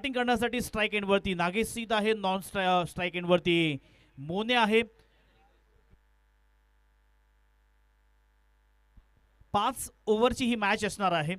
Batting करण्यासाठी strike एंडवरती Nagesh सीत आहे, नॉन स्ट्राईक एंडवरती मोने आहे. 5 ओव्हरची ही मॅच असणार आहे.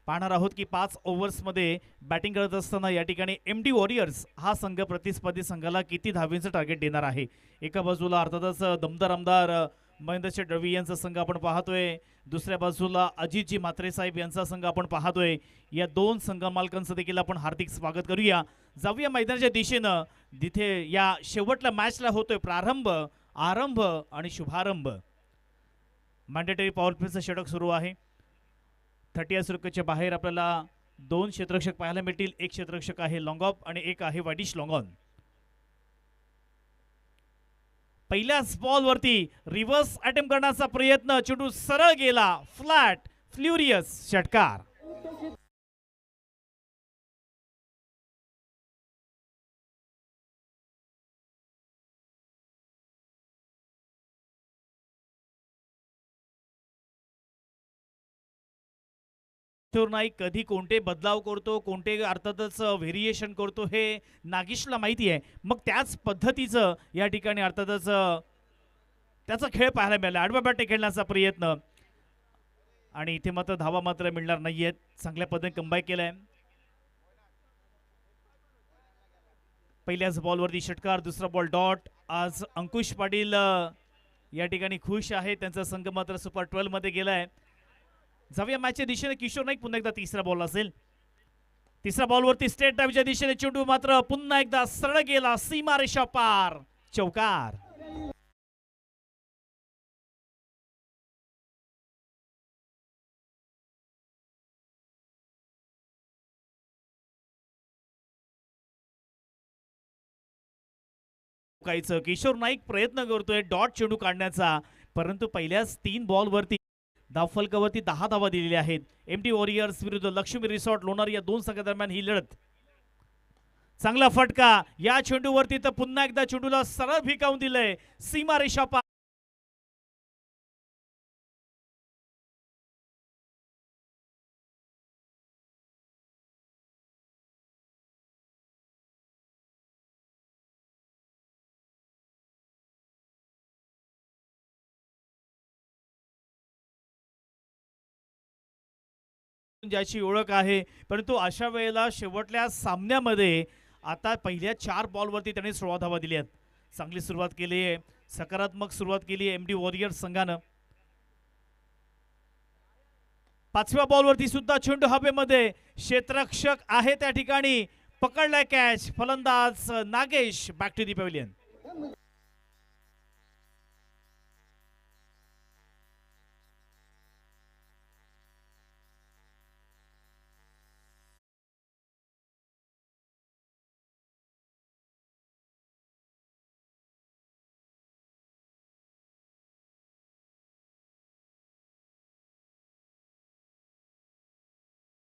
पाहणार आहोत की 5 ओव्हर्समध्ये बॅटिंग करत असताना या ठिकाणी एमडी वॉरियर्स हा संघ प्रतिस्पर्धी संघाला किती धावेंचं टार्गेट देणार आहे. एका बाजूला अर्थातच दमदार आमदार महेंद्रशेठ दळवी यांचा संघ आपण पाहतोय, दुसऱ्या बाजूला अजितजी म्हात्रे साहेब यांचा संघ आपण पाहतोय. या दोन संघ मालकांचं देखील आपण हार्दिक स्वागत करूया. जाऊया मैदानाच्या दिशेनं, जिथे या शेवटल्या मॅचला होतोय प्रारंभ, आरंभ आणि शुभारंभ. मॅन्डेटरी पॉवर प्लेचं षटक सुरू आहे. 30 सुरकेच्या बाहेर आपल्याला 2 क्षेत्ररक्षक पाहायला मिळतील. एक क्षेत्ररक्षक आहे लॉंग ऑफ आणि एक आहे वाईडिश लॉंग ऑन. पहिल्याच बॉलवरती रिव्हर्स अटेम्प्ट करण्याचा प्रयत्न, चेंडू सरळ गेला, फ्लॅट फ्ल्युरियस षटकार. किशोर नाईक कधी कोणते बदलाव करतो, कोणते अर्थातच व्हेरिएशन करतो हे नागेशला माहिती आहे. मग त्याच पद्धतीचं या ठिकाणी अर्थातच त्याचा खेळ पाहायला मिळाला. आडव्या बॅटने खेळण्याचा प्रयत्न आणि इथे मात्र धावा मात्र मिळणार नाहीयेत. चांगल्या पद्धतीने कंबाईन केलाय. पहिल्याच बॉलवरती षटकार, दुसरा बॉल डॉट. आज अंकुश पाटील या ठिकाणी खुश आहे. त्यांचा संघ मात्र सुपर 12 मध्ये गेलाय. जाऊया मॅचच्या दिशेने. किशोर नाईक पुन्हा एकदा तिसरा बॉल असेल. तिसऱ्या बॉलवरती स्ट्रेट ड्राईव्हच्या दिशेने चेंडू मात्र पुन्हा एकदा सरळ गेला, सीमारेषा पार, चौकार. किशोर नाईक प्रयत्न करतोय डॉट चेंडू काढण्याचा, परंतु पहिल्याच 3 बॉलवरती धावफलकावरती 10 धावा दिलेल्या आहेत. एमटी वॉरियर्स विरुद्ध लक्ष्मी रिसॉर्ट लोणार या दोन संघादरम्यान ही लढत. चांगला फटका या चेंडूवरती, तर पुन्हा एकदा चेंडूला सरळ भिकावून दिलंय, सीमारेषा पार. ज्याची ओळख आहे, परंतु अशा वेळेला शेवटल्या सामन्यामध्ये आता पहिल्या 4 बॉलवरती त्यांनी 16 धावा दिल्या आहेत. चांगली सुरुवात केली आहे, सकारात्मक सुरुवात केली आहे एमडी वॉरियर्स संघानं. 5व्या बॉलवरती सुद्धा चेंडू हवेमध्ये, क्षेत्ररक्षक आहे त्या ठिकाणी, पकडलाय कॅच. फलंदाज Nagesh back to the pavilion.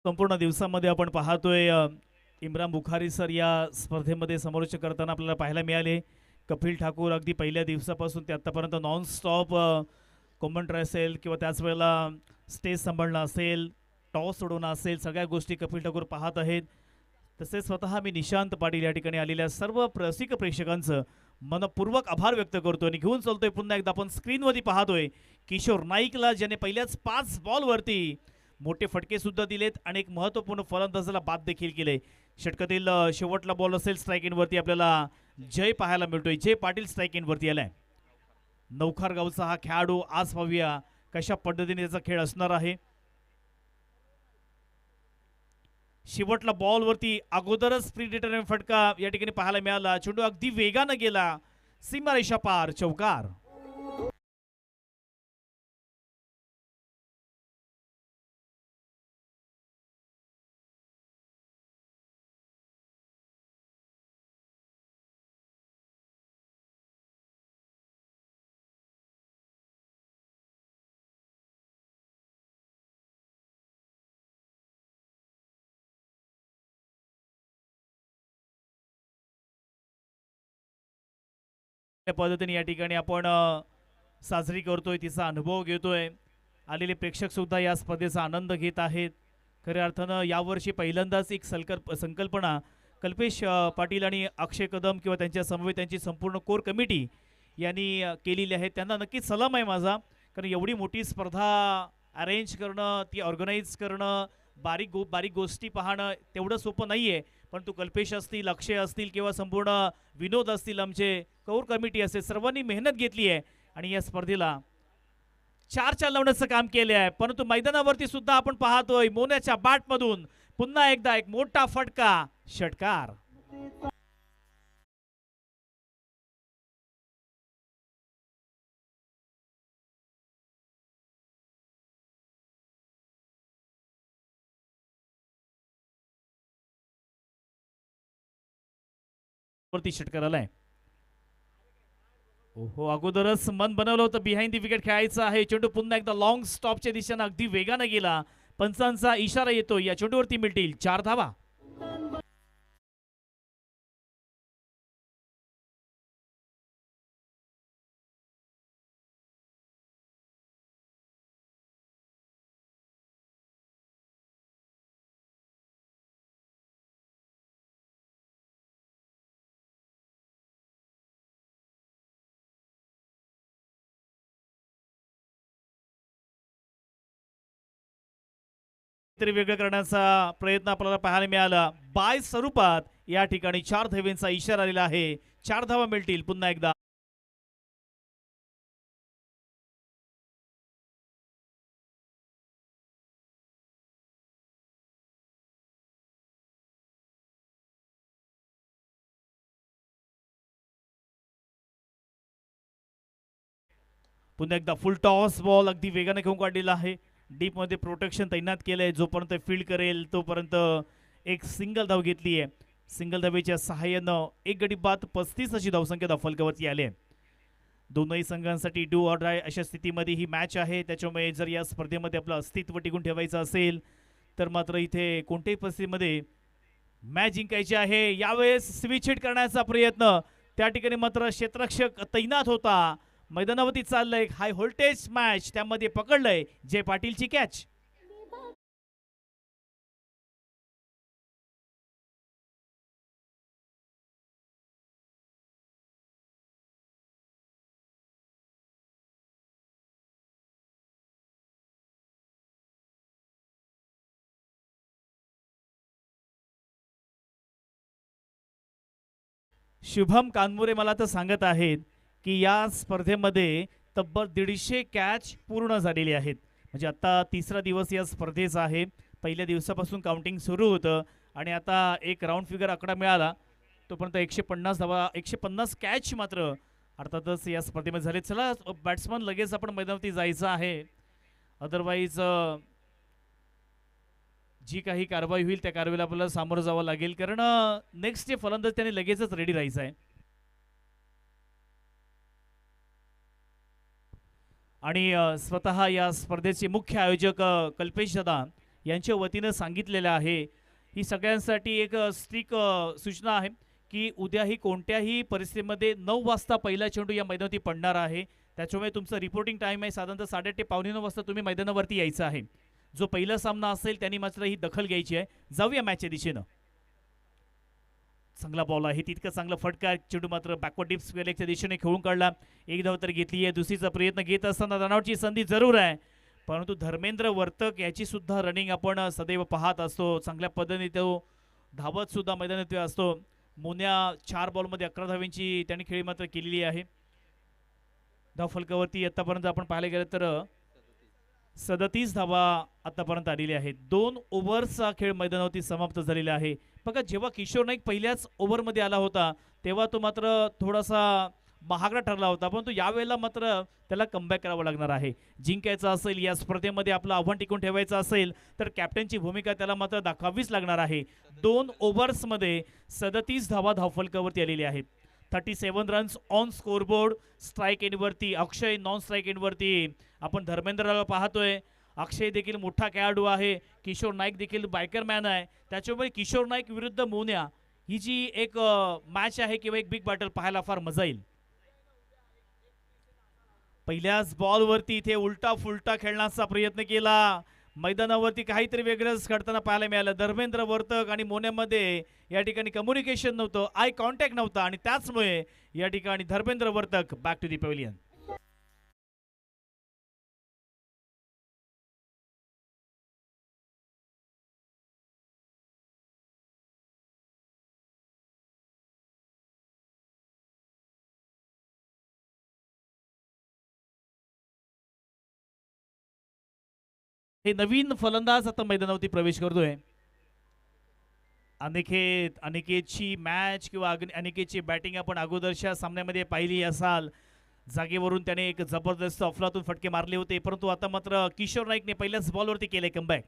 संपूर्ण दिवसामध्ये आपण पाहतोय इम्रान बुखारी सर या स्पर्धेमध्ये समालोचन करताना आपल्याला पाहायला मिळाले. कपिल ठाकूर अगदी पहिल्या दिवसापासून ते आतापर्यंत नॉन स्टॉप कॉमेंट्री असेल किंवा त्याच वेळेला स्टेज सांभाळणं असेल, टॉस सोडवणं असेल, सगळ्या गोष्टी कपिल ठाकूर पाहत आहेत. तसेच स्वतः मी निशांत पाटील या ठिकाणी आलेल्या सर्व रसिक प्रेक्षकांचं मनपूर्वक आभार व्यक्त करतोय आणि घेऊन चालतोय. पुन्हा एकदा आपण स्क्रीनवरती पाहतोय किशोर नाईकला, ज्याने पहिल्याच 5 बॉलवरती मोठे फटके सुद्धा दिलेत आणि एक महत्त्वपूर्ण फलंदाजाला बाद देखील केले. षटकातील शेवटला बॉल असेल स्ट्राईक एंडवरती आपल्याला जय पाहायला मिळतोय. जय पाटील स्ट्राईक एंडवरती आलाय. नौखार गावचा हा खेळाडू. आज पाहूया कशा पद्धतीने त्याचा खेळ असणार आहे. शेवटला बॉलवरती अगोदरच प्री डिटरमिनेट फटका या ठिकाणी पाहायला मिळाला. चेंडू अगदी वेगानं गेला, सीमारेषा पार, चौकार. त्या पद्धतीने या ठिकाणी आपण साजरी करतोय, तिचा अनुभव घेतोय. आलेले प्रेक्षक सुद्धा या स्पर्धेचा आनंद घेत आहेत. खऱ्या अर्थानं यावर्षी पहिल्यांदाच एक संकल्पना कल्पेश पाटील आणि अक्षय कदम किंवा त्यांच्या समवेत त्यांची संपूर्ण कोर कमिटी यांनी केलेली आहे, त्यांना नक्कीच सलाम आहे माझा. कारण एवढी मोठी स्पर्धा अरेंज करणं, ती ऑर्गनाईज करणं, बारीक गोष्टी पाहणं तेवढं सोपं नाही आहे. परंतु कल्पेश असतील, अक्षय असतील किंवा संपूर्ण विनोद असतील, आमचे कोर कमिटी असेल, सर्वांनी मेहनत घेतली आहे आणि या स्पर्धेला चार लावण्याचं काम केले आहे. परंतु मैदानावरती सुद्धा आपण पाहतोय मोन्याच्या बॅटमधून पुन्हा एकदा एक मोठा फटका, षटकार. वरती षटकार आलाय. ओहो, अगोदरच मन बनवलं होतं बिहाइंड दी विकेट खेळायचं आहे. चेंडू पुन्हा एकदा लॉंग स्टॉपच्या दिशेनं अगदी वेगानं गेला. पंचांचा इशारा येतो, या चेंडूवरती मिळतील 4 धावा. तरी वेगळं करण्याचा प्रयत्न आपल्याला पाहायला मिळाला. बाय स्वरूपात या ठिकाणी 4 धावेंचा इशारा आलेला आहे. 4 धावा मिळतील पुन्हा एकदा. पुन्हा एकदा फुल टॉस बॉल अगदी वेगाने घेऊन काढलेला आहे. डीप मध्ये प्रोटेक्शन तैनात केलंय. जोपर्यंत फील्ड करेल तोपर्यंत एक सिंगल धाव घेतली आहे. सिंगल धावेच्या सहाय्यानं एक गडी बाद 35 अशी धावसंख्या धावफलकावरती आली आहे. दोनही संघांसाठी डू ऑर डाय अशा स्थितीमध्ये ही मॅच आहे. त्याच्यामुळे जर या स्पर्धेमध्ये आपलं अस्तित्व टिकून ठेवायचं असेल तर मात्र इथे कोणत्याही परिस्थितीमध्ये मॅच जिंकायची आहे. यावेळेस स्विच हिट करण्याचा प्रयत्न, त्या ठिकाणी मात्र क्षेत्ररक्षक तैनात होता. मैदानावरती चाललंय हाय व्होल्टेज मॅच, त्यामध्ये पकडलंय जय पाटीलची कॅच. शुभम कानमुरे मला तर सांगत आहेत की या स्पर्धेमध्ये तब्बल 150 कॅच पूर्ण झालेली आहेत. म्हणजे आता तिसरा दिवस या स्पर्धेचा आहे. पहिल्या दिवसापासून काउंटिंग सुरू होतं आणि आता एक राऊंड फिगर आकडा मिळाला तोपर्यंत 150 धावा, 150 कॅच मात्र अर्थातच या स्पर्धेमध्ये झाले. चला बॅट्समन लगेच आपण मैदानावरती जायचं आहे, अदरवाईज जी काही कारवाई होईल त्या कारवाईला आपल्याला सामोरं जावं लागेल. कारण नेक्स्ट जे फलंदाज त्याने लगेचच रेडी राहायचं आहे. आणि स्वतः या स्पर्धेचे मुख्य आयोजक कल्पेश दादा यांच्या वतीनं सांगितलेलं आहे, ही सगळ्यांसाठी एक स्ट्रिक सूचना आहे की उद्याही कोणत्याही परिस्थितीमध्ये 9 वाजता पहिला चेंडू या मैदानावरती पडणार आहे. त्याच्यामुळे तुमचं रिपोर्टिंग टाइम आहे साधारणतः 8:30 ते 8:45 वाजता तुम्ही मैदानावरती यायचं आहे. जो पहिला सामना असेल त्यांनी मात्र ही दखल घ्यायची आहे. जाऊया मॅचच्या दिशेनं. चांगला बॉल आहे, तितकं चांगला फटका. चेंडू मात्र बॅकवर्ड डिप स्क्वेअर लेगच्या दिशेने खेळून काढला. एक धाव तर घेतली आहे. दुसरीचा प्रयत्न घेत असताना रनआउटची संधी जरूर आहे, परंतु धर्मेंद्र वर्तक याची सुद्धा रनिंग आपण सदैव पाहत असतो. चांगल्या पद्धतीने तो धावत सुद्धा मैदानात असतो. मोन्या 4 बॉलमध्ये 11 धावांची त्यांनी खेळी मात्र केलेली आहे. धावफलकावरती आतापर्यंत आपण पाहायला गेलं तर 37 धावा आतापर्यंत आलेली आहेत. 2 ओव्हरचा खेळ मैदानावरती समाप्त झालेला आहे. बघा, जेव्हा किशोर नाईक पहिल्याच ओव्हरमध्ये आला होता तेव्हा तो मात्र थोडासा महागडा ठरला होता, परंतु यावेळेला मात्र त्याला कमबॅक करावं लागणार आहे. जिंकायचं असेल या स्पर्धेमध्ये, आपलं आव्हान टिकून ठेवायचं असेल तर कॅप्टनची भूमिका त्याला मात्र दाखवावीच लागणार आहे. 2 ओव्हर्समध्ये 37 धावा धावफलकावरती आलेली आहेत. 37 रन्स ऑन स्कोरबोर्ड. स्ट्राईक एंडवरती अक्षय, नॉन स्ट्राईक एंडवरती आपण धर्मेंद्रला पाहतोय. अक्षय देखील मोठा खेळाडू आहे. किशोर नाईक देखील बायकर मॅन आहे. त्याच्यामुळे किशोर नाईक विरुद्ध मोन्या ही जी एक मॅच आहे किंवा एक बिग बॅटल पाहायला फार मजा येईल. पहिल्याच बॉलवरती इथे उलटा फुलटा खेळण्याचा प्रयत्न केला, मैदानावरती काहीतरी वेगळंच घडताना पाहायला मिळालं. धर्मेंद्र वर्तक आणि मोन्यामध्ये या ठिकाणी कम्युनिकेशन नव्हतं, आय कॉन्टॅक्ट नव्हता आणि त्याचमुळे या ठिकाणी Dharmendra Vartak back to the pavilion. हे नवीन फलंदाज आता मैदानावरती प्रवेश करतोय. अनिकेतची मॅच किंवा अनिकेतची बॅटिंग आपण अगोदरच्या सामन्यामध्ये पाहिली असाल. जागेवरून त्याने एक जबरदस्त अफलातून फटके मारले होते, परंतु आता मात्र किशोर नाईकने पहिल्याच बॉलवरती केले कमबॅक.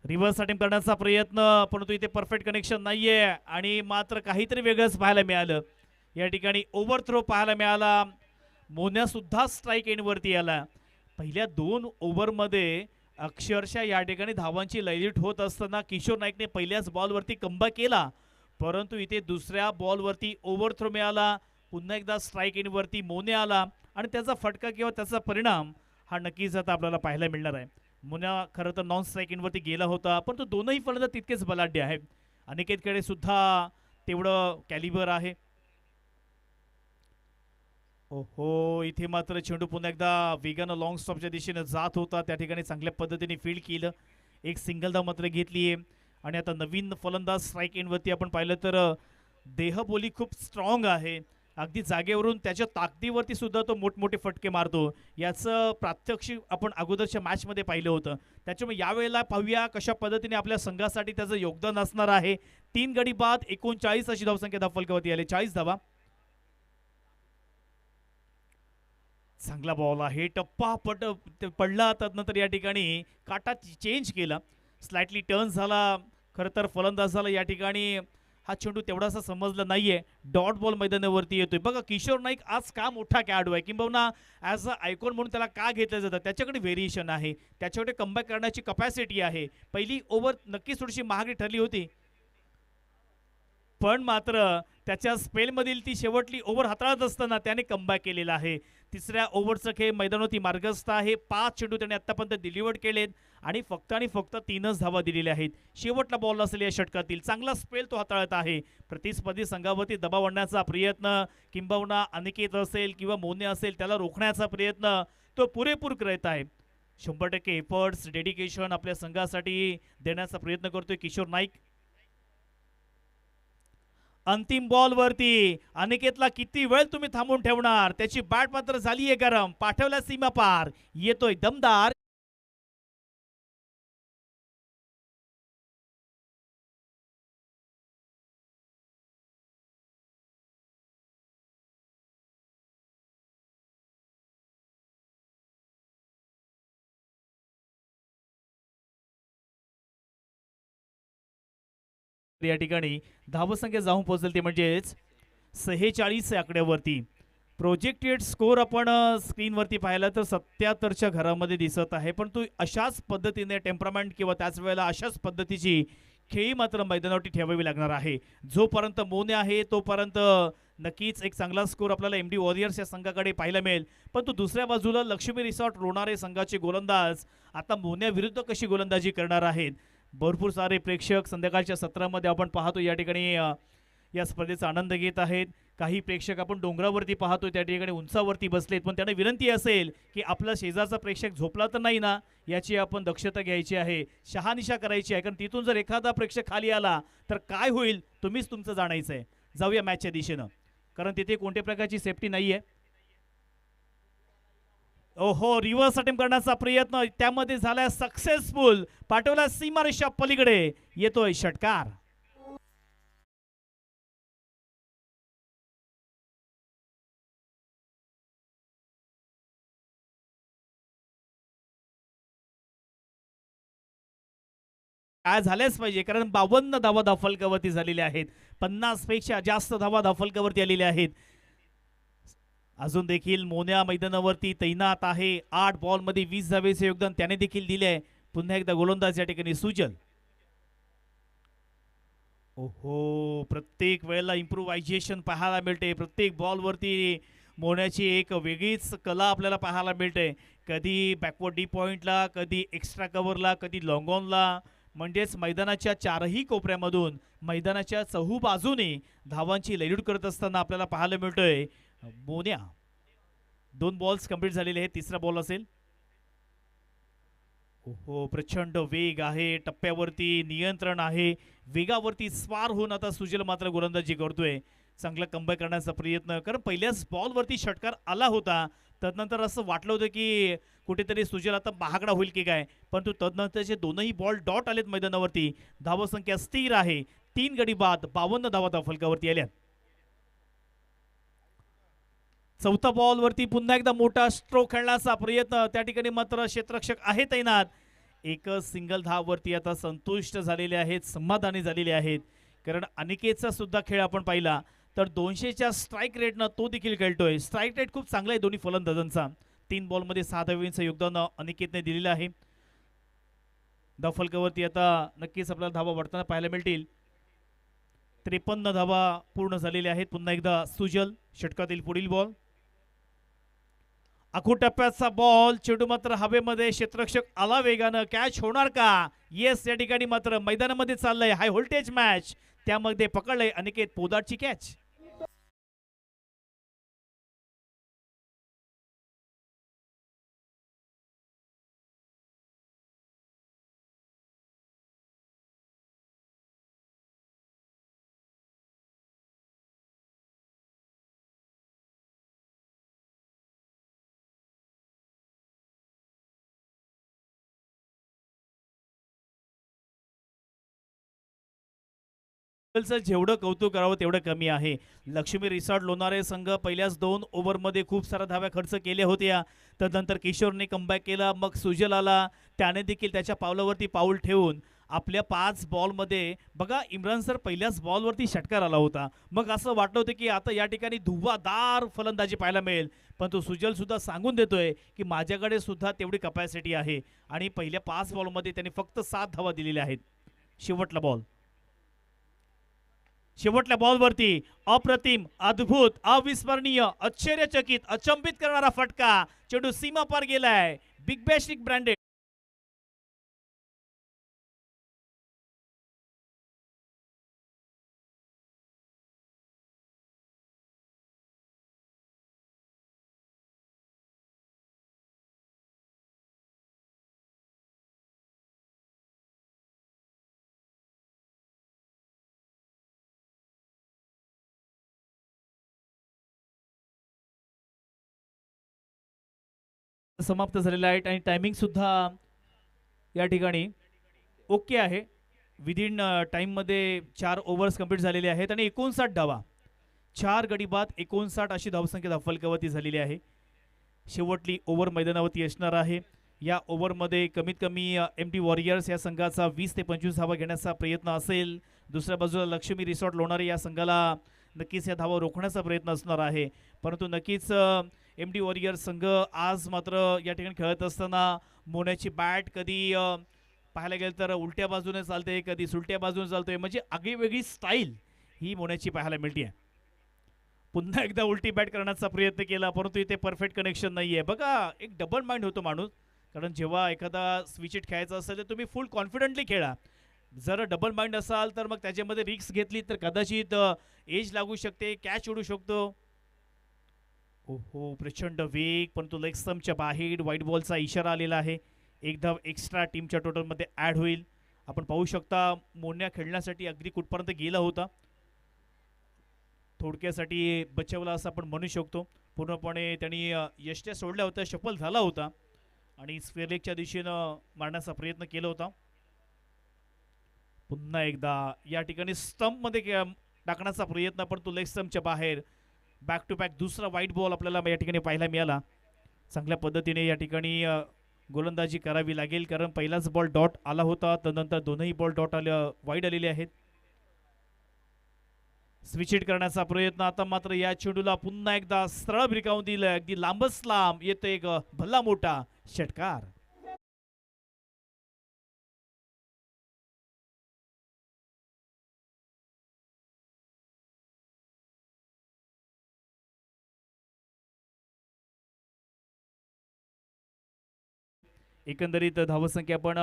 रिव्हर्स अटेम्प्ट करण्याचा प्रयत्न, परंतु इथे परफेक्ट कनेक्शन नाहीये आणि मात्र काहीतरी वेगळंच पाहायला मिळालं. या ठिकाणी ओव्हर थ्रो पाहायला मिळाला. मोन्या सुद्धा स्ट्राईक एंडवरती आला. पहिल्या 2 ओव्हरमध्ये अक्षरशः या ठिकाणी धावांची लयलीट होत असताना किशोर नाईकने पहिल्याच बॉलवरती कमबॅक केला, परंतु इथे दुसऱ्या बॉलवरती ओव्हर थ्रो मिळाला. पुन्हा एकदा स्ट्राईक एंडवरती मोन्या आला आणि त्याचा फटका किंवा त्याचा परिणाम हा नक्कीच आता आपल्याला पाहायला मिळणार आहे. मोन्या खरं तर नॉन स्ट्राईक एंडवरती गेला होता, परंतु दोनही फलंदाज तितकेच बलाढ्य आहेत. अनिकेतकडे सुद्धा तेवढं कॅलिबर आहे. ओहो, इथे मात्र चेंडू पुन्हा एकदा वेगानं लॉंग स्टॉपच्या दिशेने जात होता. त्या ठिकाणी चांगल्या पद्धतीने फील्ड केलं, एक सिंगल धाव मात्र घेतली आहे. आणि आता नवीन फलंदाज स्ट्राईक एंडवरती आपण पाहिलं तर देहबोली खूप स्ट्रॉंग आहे. अगदी जागेवरून त्याच्या ताकदीवरती सुद्धा तो मोठमोठे फटके मारतो. याचं प्रात्यक्षिक आपण अगोदरच्या मॅचमध्ये पाहिलं होतं. त्याच्यामुळे यावेळेला पाहूया कशा पद्धतीने आपल्या संघासाठी त्याचं योगदान असणार आहे. 3 गडी बाद 39 अशी धावसंख्या धावफलकावरती आली, 40 धावा. चांगला बॉल आहे, टप्पा पडला. त्यानंतर या ठिकाणी काटा चेंज केला, स्लाइटली टर्न झाला. खरं तर फलंदाजाला या ठिकाणी हा चेंडू तेवढासा समजला नाहीये. डॉट बॉल मैदानावरती येतोय. बघा किशोर नाईक आज का मोठा खेळाडू आहे, किंबहुना ॲज अ आयकॉन म्हणून त्याला का घेतलं जातं. त्याच्याकडे व्हेरिएशन आहे, त्याच्याकडे कमबॅक करण्याची कपॅसिटी आहे. पहिली ओव्हर नक्कीच थोडीशी महागडी ठरली होती, पण मात्र त्याच्या स्पेलमधील ती शेवटली ओव्हर हाताळत असताना त्याने कमबॅक केलेला आहे. तिसऱ्या ओव्हरचं खेळ मैदानावरती मार्गस्थ आहे. 5 चेंडू त्याने आतापर्यंत डिलिव्हर्ड केलेत आणि फक्त 3च धावा दिलेल्या आहेत. शेवटला बॉल असेल या षटकातील. चांगला स्पेल तो हाताळत आहे. प्रतिस्पर्धी संघावरती दबाव आणण्याचा प्रयत्न, किंबहुना अनिकेत असेल किंवा मोने असेल त्याला रोखण्याचा प्रयत्न तो पुरेपूर करत आहे. 100% एफर्ट्स, डेडिकेशन आपल्या संघासाठी देण्याचा प्रयत्न करतोय किशोर नाईक. अंतिम बॉल वरती अनिकेतला किती वेळ तुम्ही थांबून ठेवणार. त्याची बॅट मात्र झालीये गरम, पाठवल्या सीमा पार, येतोय दमदार. या ठिकाणी धावसंख्या जाऊन पोहोचेल ते म्हणजेच 46 आकड्यावरती. प्रोजेक्टेड स्कोर आपण स्क्रीनवरती पाहिला तर 77च्या घरामध्ये दिसत आहे, पण तो अशाच पद्धतीने टेम्परामेंट किंवा त्याच वेळेला अशाच पद्धतीची खेळी मात्र मैदानावरती ठेवावी लागणार आहे. जोपर्यंत मोने आहे तोपर्यंत नक्कीच एक चांगला स्कोर आपल्याला एमडी वॉरियर्स या संघाकडे पाहायला मिळेल. पण तो दुसऱ्या बाजूला लक्ष्मी रिसॉर्ट रोणारे संघाचे गोलंदाज आता मोन्याविरुद्ध कशी गोलंदाजी करणार आहेत. भरपूर सारे प्रेक्षक संध्याकाळच्या सत्रामध्ये आपण पाहतो या ठिकाणी या स्पर्धेचा आनंद घेत आहेत. काही प्रेक्षक आपण डोंगरावरती पाहतो त्या ठिकाणी उंचावरती बसलेत, पण त्यांना विनंती असेल की आपला शेजारचा प्रेक्षक झोपला तर नाही ना याची आपण दक्षता घ्यायची आहे, शहानिशा करायची आहे. कारण तिथून जर एखादा प्रेक्षक खाली आला तर काय होईल तुम्हीच तुमचं जाणायचं आहे. जाऊया मॅचच्या दिशेनं, कारण तिथे कोणत्या प्रकारची सेफ्टी नाहीये. ओहो, रिव्हर्स अटेम्प्ट करण्याचा प्रयत्न त्यामध्ये झालाय सक्सेसफुल. पाठवला सीमारेषा पलीकडे, येतोय षटकार. काय झाल्याच पाहिजे, कारण 52 धावा धावफलकावरती झालेल्या आहेत. 50 पेक्षा जास्त धावा धावफलकावरती आलेल्या आहेत. अजून देखील मोन्या मैदानावरती तैनात आहे. 8 बॉलमध्ये 20 धावेचे योगदान त्याने देखील दिले आहे. पुन्हा एकदा गोलंदाज या ठिकाणी सुजल. ओहो, प्रत्येक वेळेला इम्प्रुव्हायझेशन पाहायला मिळते. प्रत्येक बॉलवरती मोहण्याची एक वेगळीच कला आपल्याला पाहायला मिळते. कधी बॅकवर्ड डी पॉईंटला, कधी एक्स्ट्रा कव्हरला, कधी लॉंग ऑनला, म्हणजेच मैदानाच्या चारही कोपऱ्यामधून मैदानाच्या चहू बाजूने धावांची लयलूट करत असताना आपल्याला पाहायला मिळतोय मोन्या. 2 बॉल्स कंप्लीट झालेले आहेत. तिसरा बॉल असेल. हो, प्रचंड वेग आहे, टप्प्यावरती नियंत्रण आहे, वेगावरती स्वार होऊन आता सुजल मात्र गोलंदाजी करतोय. चांगला कंबॅक करण्याचा प्रयत्न, कारण पहिल्याच बॉलवरती षटकार आला होता. तदनंतर असं वाटलं होतं की कुठेतरी सुजल आता महागडा होईल की काय, परंतु तदनंतरचे दोनही बॉल डॉट आलेत मैदानावरती. धावसंख्या स्थिर आहे. 3 गडी बाद 52 धावा त्या फलकावरती आल्या. चौथा बॉलवरती पुन्हा एकदा मोठा स्ट्रोक खेळण्याचा प्रयत्न, त्या ठिकाणी मात्र क्षेत्ररक्षक आहे तैनात. एकच सिंगल धाववरती आता संतुष्ट झालेले आहेत, समाधानी झालेले आहेत. कारण अनिकेतचा सुद्धा खेळ आपण पाहिला तर 200च्या स्ट्राईक रेटनं तो देखील खेळतोय. स्ट्राईक रेट खूप चांगला आहे दोन्ही फलंदाजांचा. 3 बॉलमध्ये 6 धावांचं योगदान अनिकेतने दिलेलं आहे. फलकावरती आता नक्कीच आपल्याला धावा वाढताना पाहायला मिळतील. 53 धावा पूर्ण झालेल्या आहेत. पुन्हा एकदा सुजल षटकातील पुढील बॉल. आखू टप्प्याचा बॉल, चेंडू मात्र हवेमध्ये, क्षेत्ररक्षक आला वेगानं, कॅच होणार का? येस, या ठिकाणी मात्र मैदानामध्ये चाललंय हाय व्होल्टेज मॅच, त्यामध्ये पकडलंय अनिकेत पोदारची कॅच. जेवढं कौतुक करावं तेवढं कमी आहे. लक्ष्मी रिसॉर्ट लोणारे संघ पहिल्याच 2 ओव्हरमध्ये खूप साऱ्या धाव्या खर्च केल्या होत्या. तदनंतर किशोरने कमबॅक केला, मग सुजल आला, त्याने देखील त्याच्या पावलावरती पाऊल ठेवून आपल्या 5 बॉलमध्ये बघा, इम्रान सर पहिल्याच बॉलवरती षटकार आला होता. मग असं वाटलं होतं की आता या ठिकाणी धुव्वाधार फलंदाजी पाहायला मिळेल, पण तो सुजल सुद्धा सांगून देतोय की माझ्याकडे सुद्धा तेवढी कपॅसिटी आहे. आणि पहिल्या 5 बॉलमध्ये त्याने फक्त 7 धावा दिलेल्या आहेत. शेवटला बॉल, शेवटल्या बॉलवरती अप्रतिम, अद्भुत, अविस्मरणीय, आश्चर्यचकित, अचंबित करणारा फटका. चेंडू सीमा पार गेलाय. बिग बॅशिक ब्रँडेड समाप्त झालेला आहे आणि टायमिंग सुद्धा या ठिकाणी ओके आहे. विदिन टाइममध्ये 4 ओव्हर्स कंप्लीट झालेले आहेत आणि 59 धावा, 4 गडी बाद 59 अशी धावसंख्या फलकावरती झालेली आहे. शेवटली ओव्हर मैदानावरती असणार आहे. या ओव्हरमध्ये कमीत कमी एम टी वॉरियर्स या संघाचा 20 ते 25 धावा घेण्याचा प्रयत्न असेल. दुसऱ्या बाजूला लक्ष्मी रिसॉर्ट लोणारे या संघाला नक्कीच या धावा रोखण्याचा प्रयत्न असणार आहे. परंतु नक्कीच एम डी वॉरियर्स संघ आज मात्र या ठिकाणी खेळत असताना मोन्याची बॅट कधी पाहायला गेलं तर उलट्या बाजूने चालते, कधी सुलट्या बाजूने चालतोय, म्हणजे आगळीवेगळी स्टाईल ही मोन्याची पाहायला मिळते. पुन्हा एकदा उलटी बॅट करण्याचा प्रयत्न केला, परंतु इथे परफेक्ट कनेक्शन नाहीये. बघा, एक डबल माइंड होतो माणूस, कारण जेव्हा एखादा स्विच इट खेळायचा असेल तर तुम्ही फुल कॉन्फिडंटली खेळा. जर डबल माइंड असाल तर मग त्याच्यामध्ये रिक्स घेतली तर कदाचित एज लागू शकते, कॅच उडू शकतो. ओहो, प्रचंड वेग, परंतु लेग स्टंपच्या बाहेर व्हाईट बॉलचा इशारा आलेला आहे. एक धाव एक्स्ट्रा टीमच्या टोटलमध्ये ॲड होईल. आपण पाहू शकता मोन्या खेळण्यासाठी अगदी कुठपर्यंत गेला होता. थोडक्यासाठी बचावला असं आपण म्हणू शकतो. पूर्णपणे त्यांनी यष्ट्या सोडल्या होत्या, सफल झाला होता आणि स्क्वेअर लेगच्या दिशेनं मारण्याचा प्रयत्न केला होता. पुन्हा एकदा या ठिकाणी स्टंपमध्ये टाकण्याचा प्रयत्न, पण तो लेग स्टंपच्या बाहेर. बॅक टू बॅक दुसरा वाईट बॉल आपल्याला या ठिकाणी पाहायला मिळाला. चांगल्या पद्धतीने या ठिकाणी गोलंदाजी करावी लागेल, कारण पहिलाच बॉल डॉट आला होता, त्यानंतर दोनही बॉल डॉट वाईड आलेले आहेत. स्विच इट करण्याचा प्रयत्न, आता मात्र या चेंडूला पुन्हा एकदा सरळ भिरकावून दिलं, अगदी लांबच लांब येतो एक भल्ला मोठा षटकार. एकंदरीत धावसंख्या आपण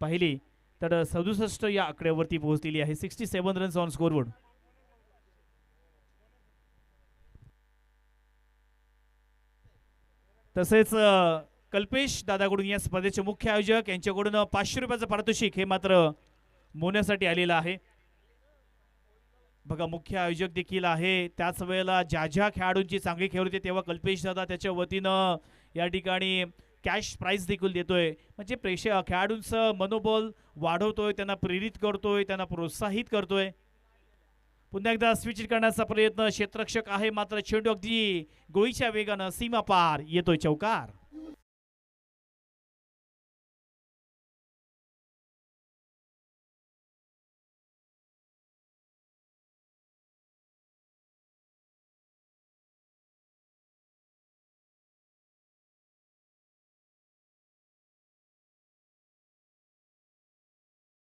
पाहिली तर 67 या आकड्यावरती पोहोचलेली आहे. 67 रन्स ऑन स्कोरबोर्ड. तसेच कल्पेश दादाकडून या स्पर्धेचे मुख्य आयोजक यांच्याकडून 500 रुपयाचं पारितोषिक हे मात्र मोहण्यासाठी आलेलं आहे. बघा मुख्य आयोजक देखील आहे. त्याच वेळेला ज्या ज्या खेळाडूंची चांगली खेळ होते तेव्हा कल्पेश दादा त्याच्या वतीनं या ठिकाणी कॅश प्राइज देखील देतोय. म्हणजे खेळाडूंचं मनोबल वाढवतोय, त्यांना प्रेरित करतोय, त्यांना प्रोत्साहित करतोय. पुन्हा एकदा स्विच करण्याचा प्रयत्न क्षेत्ररक्षक आहे मात्र चेंडू अगदी गोळीच्या वेगानं सीमा पार येतोय चौकार.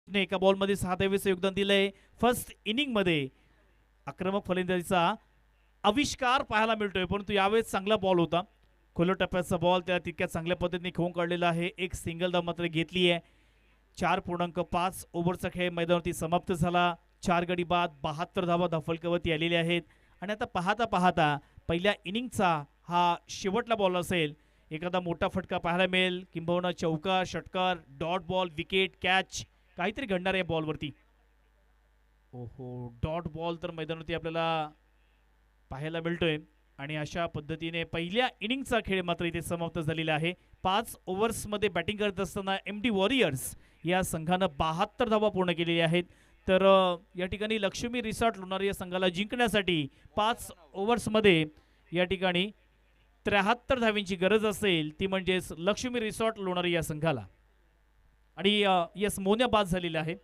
एका बॉलमध्ये 6 धावेचं योगदान दिलंय. फर्स्ट इनिंग मध्ये आक्रमक फलंदाजीचा आविष्कार पाहायला मिळतोय, परंतु यावेळेस चांगला बॉल होता. खोलो टप्प्याचा बॉल त्या तितक्या चांगल्या पद्धतीने खेळून काढलेला आहे. एक सिंगल धाव मात्र घेतली आहे. 4.5 ओव्हरचा खेळ मैदानावरती समाप्त झाला. 4 गडी बाद 72 धावा धावफलकावरती आलेल्या आहेत. आणि आता पाहता पाहता पहिल्या इनिंगचा हा शेवटला बॉल असेल. एखादा मोठा फटका पाहायला मिळेल, किंबहुना चौकार, षटकार, डॉट बॉल, विकेट, कॅच काहीतरी घडणार आहे बॉलवरती. ओहो, डॉट बॉल तर मैदानावरती आपल्याला पाहायला मिळतोय. आणि अशा पद्धतीने पहिल्या इनिंगचा खेळ मात्र इथे समाप्त झालेला आहे. 5 ओव्हर्समध्ये बॅटिंग करत असताना MD वॉरियर्स या संघानं 72 धावा पूर्ण केलेल्या आहेत. तर या ठिकाणी लक्ष्मी रिसॉर्ट लोणारी या संघाला जिंकण्यासाठी 5 ओव्हर्समध्ये या ठिकाणी 73 धावांची गरज असेल, ती म्हणजेच लक्ष्मी रिसॉर्ट लोणारी या संघाला. आणि यस, मोन्या बाद झालेला आहे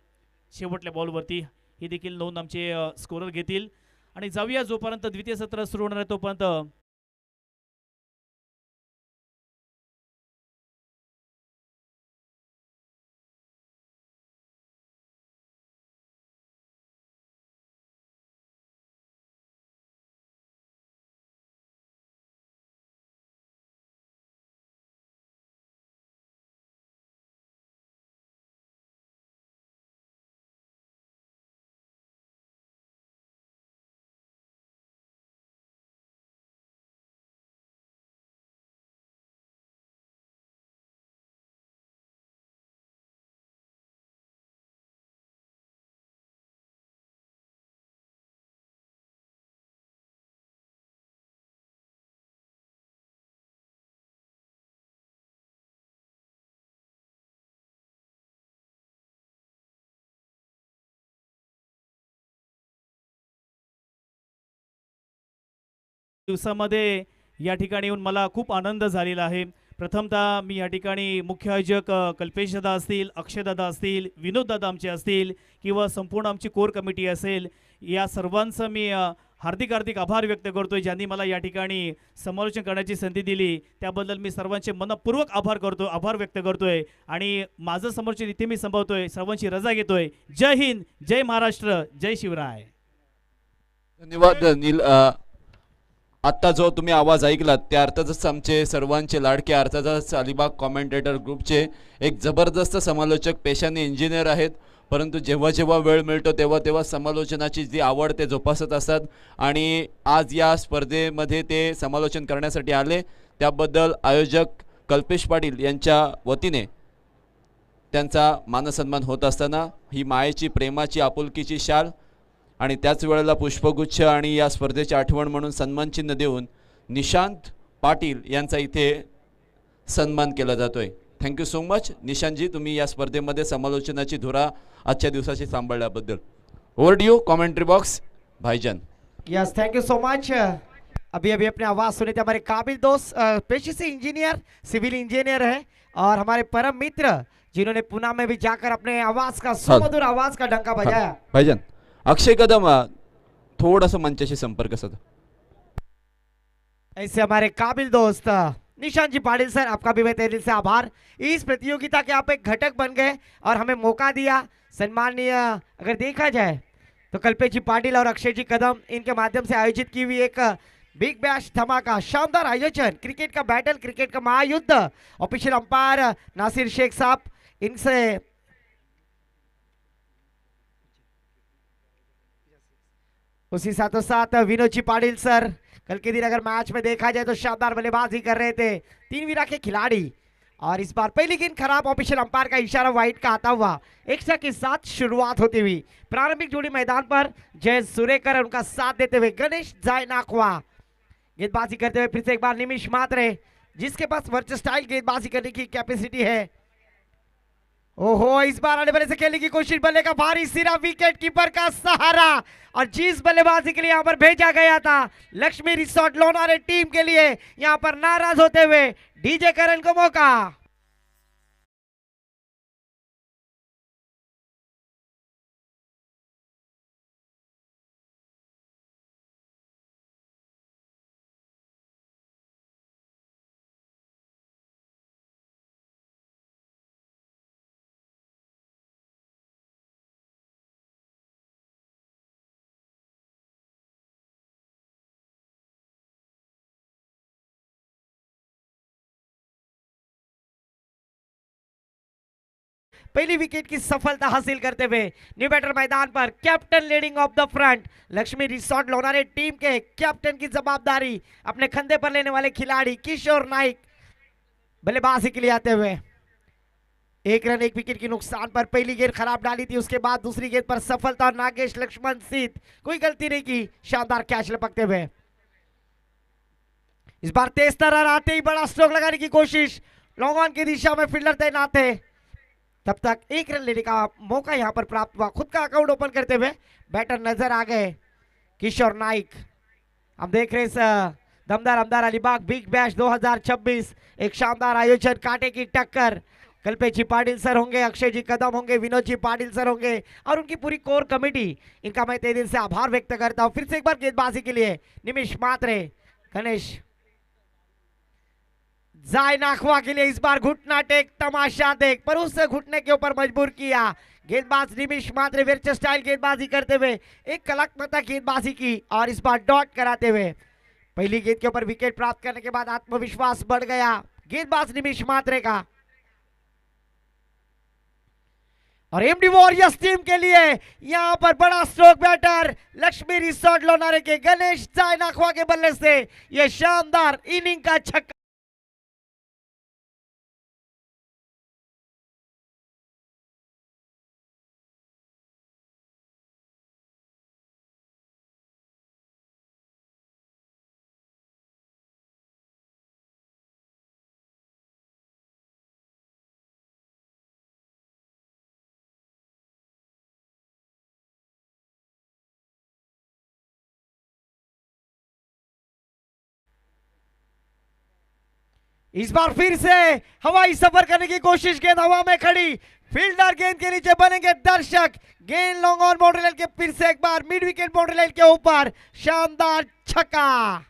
शेवटल्या बॉलवरती. हे देखील नोंद आमचे स्कोरर घेतील. आणि जाऊया जोपर्यंत द्वितीय सत्र सुरू होणार आहे तोपर्यंत दिवसामध्ये या ठिकाणी येऊन मला खूप आनंद झालेला आहे. प्रथमतः मी या ठिकाणी मुख्य आयोजक कल्पेश दादा असतील, अक्षय दादा असतील, विनोद दादा आमचे असतील किंवा संपूर्ण आमची कोर कमिटी असेल, या सर्वांचं मी हार्दिक हार्दिक आभार व्यक्त करतोय, ज्यांनी मला या ठिकाणी समालोचन करण्याची संधी दिली. त्याबद्दल मी सर्वांचे मनपूर्वक आभार व्यक्त करतोय. आणि माझं समोरचे इथे मी संपवतोय. सर्वांची रजा घेतोय. जय हिंद, जय महाराष्ट्र, जय शिवराय. धन्यवाद नील. आत्ता जो तुम्ही आवाज ऐकलात त्या अर्थातच आमचे सर्वांचे लाडके, अर्थातच अलिबाग कॉमेंटेटर ग्रुपचे एक जबरदस्त समालोचक, पेशाने इंजिनियर आहेत, परंतु जेव्हा जेव्हा वेळ मिळतो तेव्हा तेव्हा समालोचनाची जी आवड ते जोपासत असतात. आणि आज या स्पर्धेमध्ये ते समालोचन करण्यासाठी आले, त्याबद्दल आयोजक कल्पेश पाटील यांच्या वतीने त्यांचा मानसन्मान होत असताना ही मायेची, प्रेमाची, आपुलकीची शाल आणि त्याच वेळेला पुष्पगुच्छ आणि या स्पर्धेची आठवण म्हणून सन्मानचिन्ह देऊन निशांत पाटील यांचा इथे सन्मान केला जातोय. थँक्यू सो मच निशांतजी, तुम्ही या स्पर्धेमध्ये समालोचनाची धुरा आजच्या दिवसाची सांभाळल्याबद्दल. Over to you commentary box भाईजान. Yes, thank you so much. अभी अभी अपने आवाज़ सुने थे हमारे काबिल दोस्त, पेशे से इंजीनियर, सिविल इंजीनियर है और हमारे परम मित्र जिन्होंने पुणे में भी जाकर अपने आवाज़ का सुमधुर आवाज़ का डंका बजाया. भाईजान अक्षय कदम थोड़ा सा मंचाशी संपर्क साधा. ऐसे हमारे काबिल दोस्त निशांत जी पाटिल सर, आपका भी मैं तहे दिल से आभार. इस प्रतियोगिता के आप एक घटक बन गए और हमें मौका दिया. सम्माननीय अगर देखा जाए तो कल्पेश जी पाटिल और अक्षय जी कदम, इनके माध्यम से आयोजित की हुई एक बिग बैश धमाका, शानदार आयोजन, क्रिकेट का बैटल, क्रिकेट का महायुद्ध। ऑफिशियल अंपायर नासिर शेख साहब, इनसे उसी साथों साथ विनोद जी पाटिल सर, कल के दिन अगर मैच में देखा जाए तो शानदार बल्लेबाजी कर रहे थे तीन वीरा के खिलाड़ी। और इस बार पहली गेंद खराब, ऑफिशियल अंपायर का इशारा वाइड का आता हुआ एक्स्ट्रा के साथ शुरुआत होती हुई। प्रारंभिक जोड़ी मैदान पर जय सुरेकर और उनका साथ देते हुए गणेश जायनाकवा गेंदबाजी करते हुए फिर से एक बार निमिष मात्रे, जिसके पास वर्चस्टाइल गेंदबाजी करने की कैपेसिटी है। ओहो, इस बार आने वाले से खेलने की कोशिश, बल्ले का भारी सिरा, विकेट कीपर का सहारा, और जिस बल्लेबाजी के लिए यहां पर भेजा गया था लक्ष्मी रिसोर्ट लोनारे टीम के लिए, यहां पर नाराज होते हुए डीजे करण को मौका। पहली विकेट की सफलता हासिल करते हुए न्यू बैटर मैदान पर captain leading of the front, Laxmi resort Lonare team के कैप्टन की जवाबदारी अपने कंधे पर लेने वाले खिलाड़ी किशोर नाइक बल्लेबाजी के लिए आते हुए। एक रन एक विकेट के नुकसान पर पहली गेंद खराब डाली थी, उसके बाद दूसरी गेंद पर सफलता और नागेश लक्ष्मण सीत कोई गलती नहीं की, शानदार कैच लपकते हुए। इस बार तेज तरह आते ही बड़ा स्ट्रोक लगाने की कोशिश, लॉन्ग ऑन की दिशा में फील्डर तैनात थे, तब तक एक रन लेने का मौका यहां पर प्राप्त हुआ। खुद का अकाउंट ओपन करते हुए बैटर नजर आ गए किशोर नाइक। हम देख रहे हैं दमदार अमदार अलीबाग बिग बैश 2026, एक शानदार आयोजन, कांटे की टक्कर। कल्पेश जी पाटिल सर होंगे, अक्षय जी कदम होंगे, विनोद जी पाटिल सर होंगे और उनकी पूरी कोर कमेटी, इनका मैं तहे दिल से आभार व्यक्त करता हूं। फिर से एक बार गेंदबाजी के लिए निमिष मात्रे, गणेश जायनाकवा के लिए इस बार घुटना टेक, तमाशा देख, पर उससे घुटने के ऊपर मजबूर किया। गेंदबाज निमिष मात्रे वेरचे स्टाइल गेंदबाजी करते हुए एक कलात्मक गेंदबाजी की और इस बार डॉट कराते हुए पहली गेंद के ऊपर विकेट प्राप्त करने के बाद आत्मविश्वास बढ़ गया गेंदबाज निमिष मात्रे का। और एमडी वॉरियर्स टीम के लिए यहां पर बड़ा stroke batter Lakshmi resort Lonare के गणेश जायनाकवा के बल्ले से यह शानदार इनिंग का छक्का। इस बार फिर से हवाई सफर करने की कोशिश, गेंद हवा में खड़ी, फील्डर गेंद के नीचे बनेंगे दर्शक, गेंद लॉन्ग ऑन बाउंड्री लाइन के फिर से एक बार मिड विकेट बाउंड्री लाइन के ऊपर, शानदार छक्का।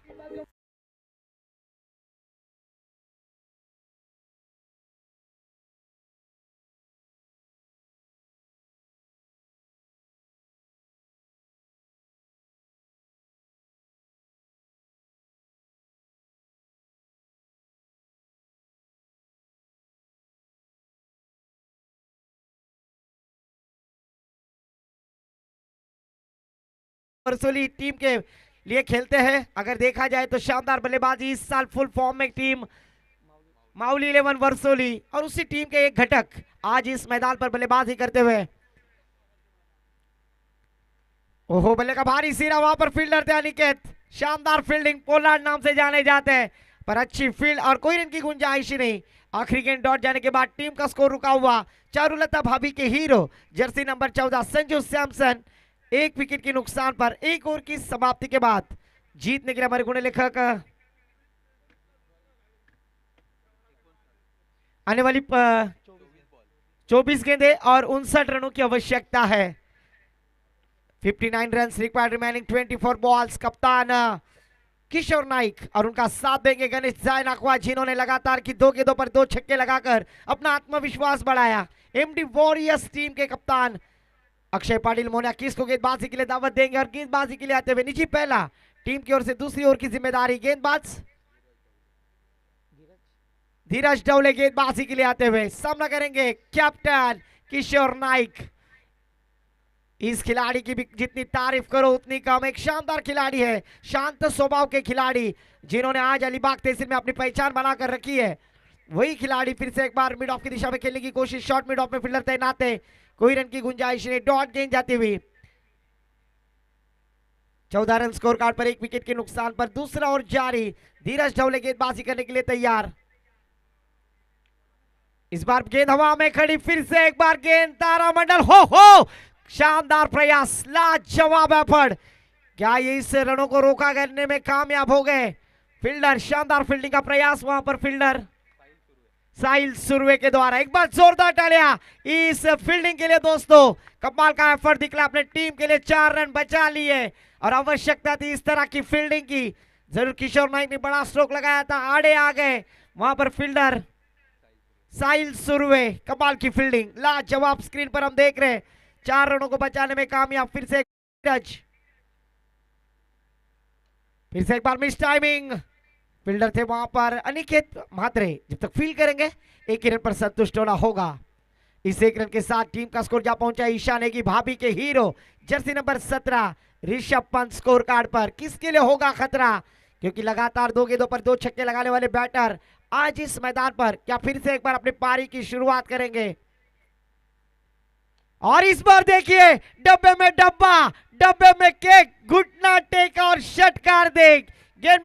वर्सोली टीम के लिए खेलते हैं। अगर देखा जाए तो शानदार बल्लेबाजी इस साल फुल फॉर्म में टीम माउली 11 वर्सोली और उसी टीम के एक घटक आज इस मैदान पर बल्लेबाजी करते हुए। ओहो, बल्ले का भारी सिरा, वहां पर फील्डर थे अनिकेत, शानदार फील्डिंग, पोलार्ड नाम से जाने जाते हैं, पर अच्छी फील्ड और कोई रन की गुंजाइश ही नहीं। आखिरी गेंद डॉट जाने के बाद टीम का स्कोर रुका हुआ। चारुलता भाभी के hero jersey number 14 Sanju Samson एक विकेट के नुकसान पर एक ओवर की समाप्ति के बाद जीतने के लिए हमारे गुण लेखक आने वाली 24 गेंदें और 59 रनों की आवश्यकता है। 59 रन रिक्वायर्ड रिमेनिंग 24 बॉल्स। कप्तान किशोर नाइक और उनका साथ देंगे गणेश जायनाकवा, जिन्होंने लगातार की 2 गेंदों पर 2 छक्के लगाकर अपना आत्मविश्वास बढ़ाया। एमडी वॉरियर्स टीम के कप्तान अक्षय पाटिल मोनिया किस को गेंदबाजी के लिए दावत देंगे और गेंदबाजी के लिए आते हुए निजी पहला टीम की ओर से दूसरी ओर की जिम्मेदारी गेंदबाज धीरज डवले गेंदबाजी के लिए आते हुए सामना करेंगे कैप्टन किशोर नाइक। इस खिलाड़ी की भी जितनी तारीफ करो उतनी कम, एक शानदार खिलाड़ी है, शांत स्वभाव के खिलाड़ी जिन्होंने आज अलीबाग तहसील में अपनी पहचान बनाकर रखी है। वही खिलाड़ी फिर से एक बार मिड ऑफ की दिशा में खेलने की कोशिश, शॉर्ट मिड ऑफ में फील्डर तैनात है, कोई रन की गुंजाइश नहीं, डॉट गेंद जाती हुई 14 रन स्कोर कार्ड पर, 1 विकेट के नुकसान पर दूसरा और जारी। धीरज ढवले गेंदबाजी करने के लिए तैयार। इस बार गेंद हवा में खड़ी, फिर से एक बार गेंद तारामंडल, हो शानदार प्रयास, लाजवाब एफर्ट। क्या ये इस रनों को रोका करने में कामयाब हो गए? फील्डर, शानदार फील्डिंग का प्रयास वहां पर फील्डर साहिल सुरवे के द्वारा। एक बार जोरदार तालियां इस फील्डिंग के लिए दोस्तों, कमाल का एफर्ट दिखला, अपने टीम के लिए 4 रन बचा लिए और आवश्यकता थी इस तरह की फील्डिंग की। जरूर किशोर नाइक ने बड़ा स्ट्रोक लगाया था, आड़े आ गए वहां पर फील्डर साहिल सुरवे, कमाल की फील्डिंग, लाजवाब। स्क्रीन पर हम देख रहे हैं 4 रनों को बचाने में कामयाब। फिर से एक बार मिस टाइमिंग, फील्डर थे वहां पर अनिकेत म्हात्रे, जब तक फील्ड करेंगे 1 रन पर संतुष्ट होना होगा। इस 1 रन के साथ टीम का स्कोर जा पहुंचा ईशा नेगी, भाभी के hero, jersey number 17 Rishabh Pant score card पर। किसके लिए होगा खतरा, क्योंकि लगातार 2 गेंदों पर 2 छक्के लगाने वाले बैटर आज इस मैदान पर क्या फिर से एक बार अपनी पारी की शुरुआत करेंगे? और इस बार देखिए डब्बे में डब्बा, डब्बे में केक, घुटना टेक और षटकार देख गेंद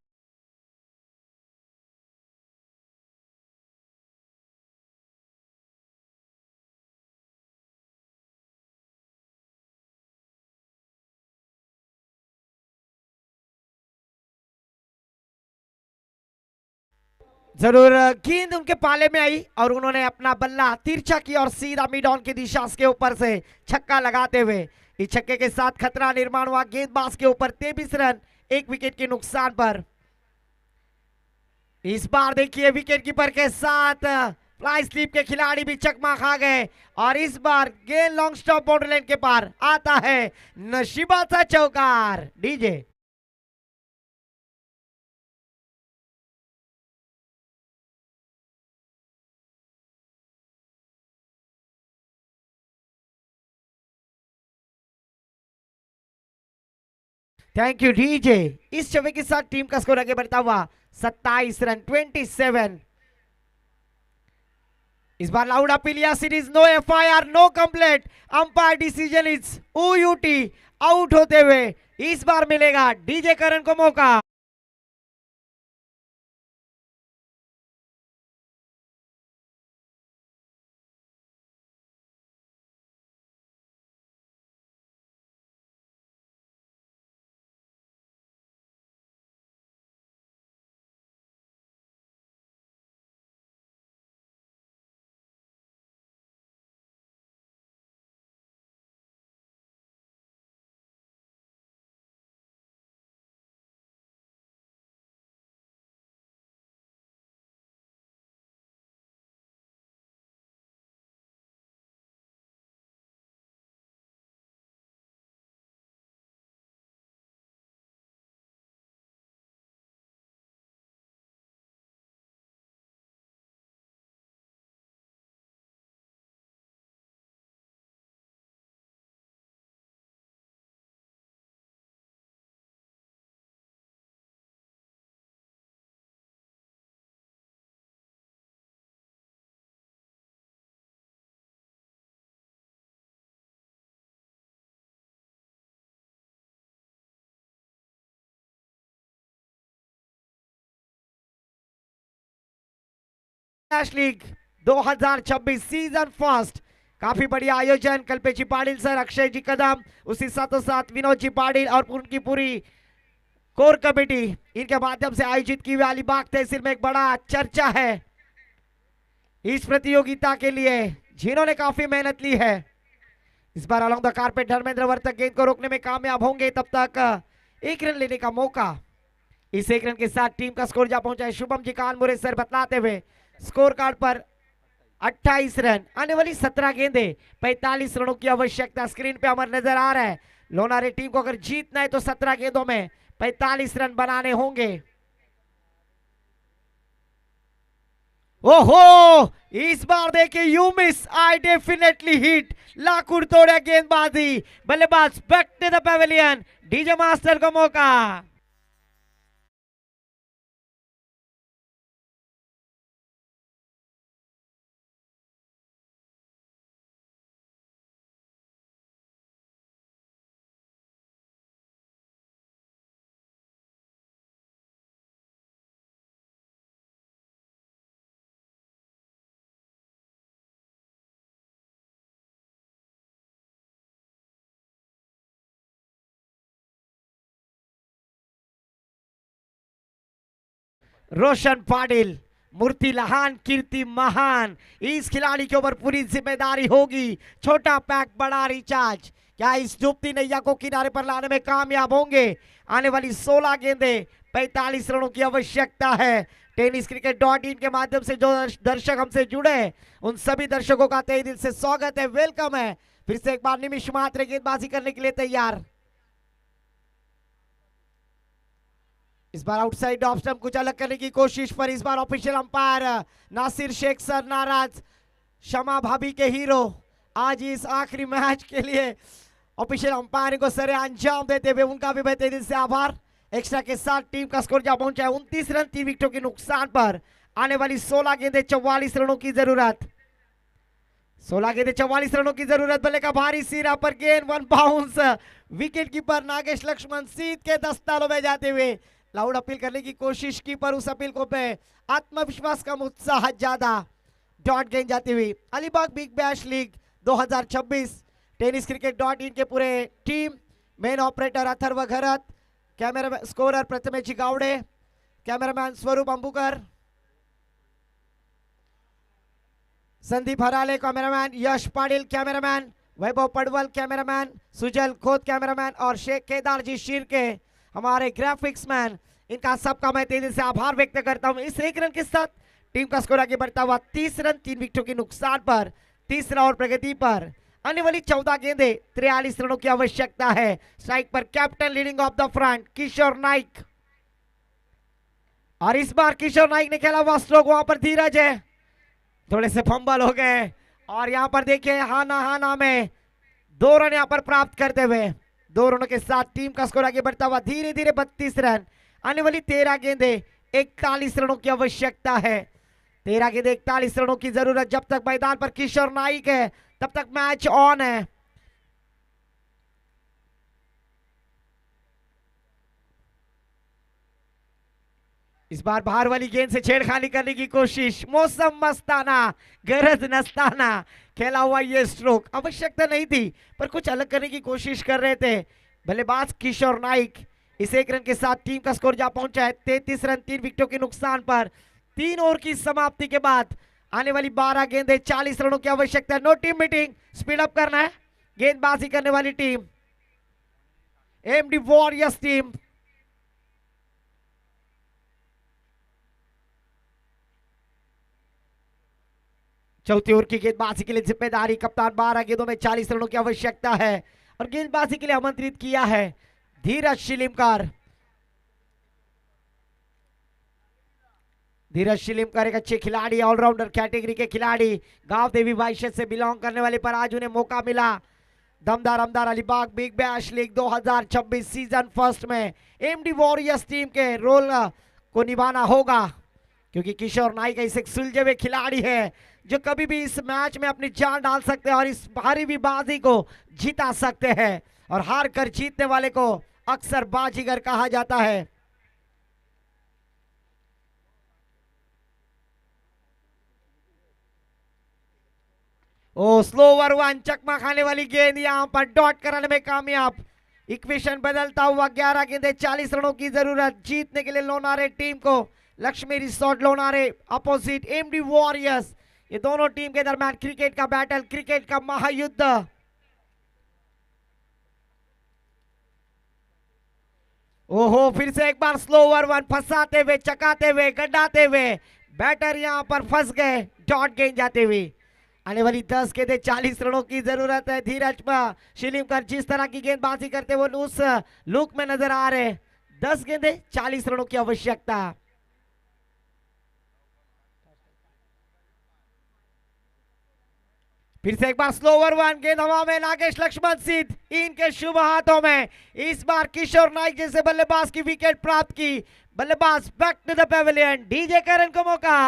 जरूर गेंद उनके पाले में आई और उन्होंने अपना बल्ला तिरछा की और सीधा मिड ऑन की दिशा के ऊपर से छक्का लगाते हुए इस छक्के के साथ खतरा निर्माण हुआ गेंदबाज के ऊपर। 23 रन 1 विकेट के नुकसान पर। इस बार देखिए विकेट कीपर के साथ फ्लाई स्लिप के खिलाड़ी भी चकमा खा गए और इस बार गेंद लॉन्ग स्टॉप बाउंड्री लाइन के पार आता है, नशीबा सा चौकार। DJ thank you DJ. इस छवि के साथ टीम का स्कोर आगे बढ़ता हुआ 27 रन 27। इस बार लाउड अपीलिया सीरीज, no FIR, no complaint, umpire decision is O U T. Out होते हुए इस बार मिलेगा डीजे करण को मौका। लीग 2026 सीजन फर्स्ट, काफी बढ़िया आयोजन। कल्पेश पाटिल सर, अक्षय जी कदम, उसी साथों साथ विनोद जी पाटिल और उनकी पूरी कोर कमेटी, इनके माध्यम से आयोजित की हुई अलीबाग तहसील में एक बड़ा चर्चा है इस प्रतियोगिता के लिए, जिन्होंने काफी मेहनत ली है। इस बार along the carpet Dharmendra Vartak गेंद को रोकने में कामयाब होंगे, तब तक 1 रन लेने का मौका। इस 1 रन के साथ टीम का स्कोर जा पहुंचा है शुभम जी कानमुरे सर बतलाते हुए स्कोर कार्ड पर 28 रन। आने वाली 17 गेंदें, 45 रनों की आवश्यकता स्क्रीन पे हमारे नजर आ रहा है। लोनारे टीम को अगर जीतना है तो 17 गेंदों में 45 रन बनाने होंगे। ओहो, इस बार देखिए you miss I definitely hit, लाकुड़ तोड़े गेंदबाजी, बल्लेबाज back to the pavilion, DJ master को मौका। रोशन पाटिल, मूर्ति लहान कीर्ति महान, इस खिलाड़ी के ऊपर पूरी जिम्मेदारी होगी। छोटा पैक बड़ा रिचार्ज, क्या इस डूबती नैया को किनारे पर लाने में कामयाब होंगे? आने वाली 16 गेंदे 45 रनों की आवश्यकता है। टेनिस क्रिकेट .in के माध्यम से जो दर्शक हमसे जुड़े हैं उन सभी दर्शकों का तहे दिल से स्वागत है, वेलकम है। फिर से एक बार निमिष मात्र गेंदबाजी करने के लिए तैयार। इस बार आउटसाइड ऑफ स्टंप कुछ अलग करने की कोशिश, पर इस बार official umpire Nasir Shaikh sir नाराज। शमा भाभी के हीरो आज इस आखिरी मैच के लिए ऑफिशियल अंपायर को सरे अंजाम देते हुए उनका भी बेहतरीन दिल से आभार। एक्स्ट्रा के साथ टीम का स्कोर जा पहुंचा है 29 रन 3 विकेटों के नुकसान पर। आने वाली 16 गेंदे 44 रनों की जरूरत, 16 गेंदे 44 रनों की जरूरत। बल्ले का भारी सिरा पर गेंद, one bounce, wicket keeper Nagesh Laxman सीध के दस्तालों में जाते हुए लाउड अपील करने की कोशिश की, पर उस अपील को पे आत्मविश्वास का उत्साह ज्यादा। डॉट गेंद जाती हुई। Alibaug big bash league 2026 tennis cricket .in के पूरे team, main operator Atharva Gharat, camera scorer Prathamesh Gawade, cameraman Swaroop Ambukar, Sandeep Harale cameraman, Yash Patil cameraman, Vaibhav Padwal cameraman, Sujal Khot cameraman और शेख केदार जी शिरके हमारे ग्राफिक्स मैन, इनका सबका मैं तेजी से आभार व्यक्त करता हूं। इस एक रन के साथ टीम का स्कोर आगे बढ़ता हुआ 30 रन 3 विकेटों के नुकसान पर, तीसरा और प्रगति पर। आने वाली 14 गेंदे 43 रनों की आवश्यकता है। स्ट्राइक पर captain leading of the front Kishore Naik, और इस बार किशोर नाइक ने खेला हुआ स्ट्रोक, वहां पर धीरज है, थोड़े से फंबल हो गए, और यहां पर देखिए हाना हाना में 2 रन यहां पर प्राप्त करते हुए 2 रनों के साथ टीम का स्कोर आगे बढ़ता हुआ धीरे धीरे 32 रन। आने वाली 13 गेंदे 41 रनों की आवश्यकता है। 13 गेंदे 41 रनों की जरूरत। जब तक मैदान पर किशोर नाइक है तब तक मैच ऑन है। इस बार बाहर वाली गेंद से छेड़खानी करने की कोशिश, मौसम मस्ताना गरज नस्ताना, खेला हुआ ये स्ट्रोक, आवश्यकता नहीं थी पर कुछ अलग करने की कोशिश कर रहे थे बल्लेबाज किशोर नाइक। इस एक रन के साथ टीम का स्कोर जा पहुंचा है 33 रन 3 विकेटों के नुकसान पर। 3 ओवर की समाप्ति के बाद आने वाली 12 गेंदे 40 रनों की आवश्यकता है। No team meeting, speed up करना है। गेंदबाजी करने वाली टीम एमडी वॉरियर्स टीम, चौथी ओवर की गेंदबाजी के लिए जिम्मेदारी कप्तान। 12 गेंदों में 40 रनों की आवश्यकता है और गेंदबाजी के लिए आमंत्रित किया है धीरज शिलीमकर। धीरज शिलीमकर एक अच्छे खिलाड़ी, ऑलराउंडर कैटेगरी के खिलाड़ी, गांव देवी वाइश्य से बिलोंग करने वाले, पर आज उन्हें मौका मिला दमदार अमदार Alibaug big bash league 2026 season first में एमडी वॉरियर्स टीम के रोल को निभाना होगा, क्योंकि किशोर नाइक ऐसे एक सुलझे हुए खिलाड़ी है जो कभी भी इस मैच में अपनी जान डाल सकते हैं और इस भारी भी बाजी को जीता सकते हैं, और हार कर जीतने वाले को अक्सर बाजीगर कहा जाता है। ओ स्लोवर वन, चकमा खाने वाली गेंद यहां पर डॉट कराने में कामयाब। इक्वेशन बदलता हुआ 11 गेंदे 40 रनों की जरूरत जीतने के लिए लोनारे टीम को। Laxmi resort Lonare opposite MD warriors, ये दोनों टीम के दरमियान क्रिकेट का बैटल, क्रिकेट का महायुद्ध। ओहो, फिर से एक बार स्लोवर वन, फंसाते हुए चकाते हुए गड्ढाते हुए बैटर यहां पर फंस गए। डॉट गेंद जाते हुए आने वाली 10 गेंदें 40 रनों की जरूरत है। धीरज शिलीमकर जिस तरह की गेंदबाजी करते वो उस लुक में नजर आ रहे। 10 गेंदे 40 रनों की आवश्यकता। फिर से एक बार स्लोवर वन, गेंद हवा में, नागेश लक्ष्मण सिद्ध इनके शुभ हाथों में। इस बार किशोर नाइक जैसे बल्लेबाज की विकेट प्राप्त की। बल्लेबाज back to the pavilion, DJ Karan को मौका।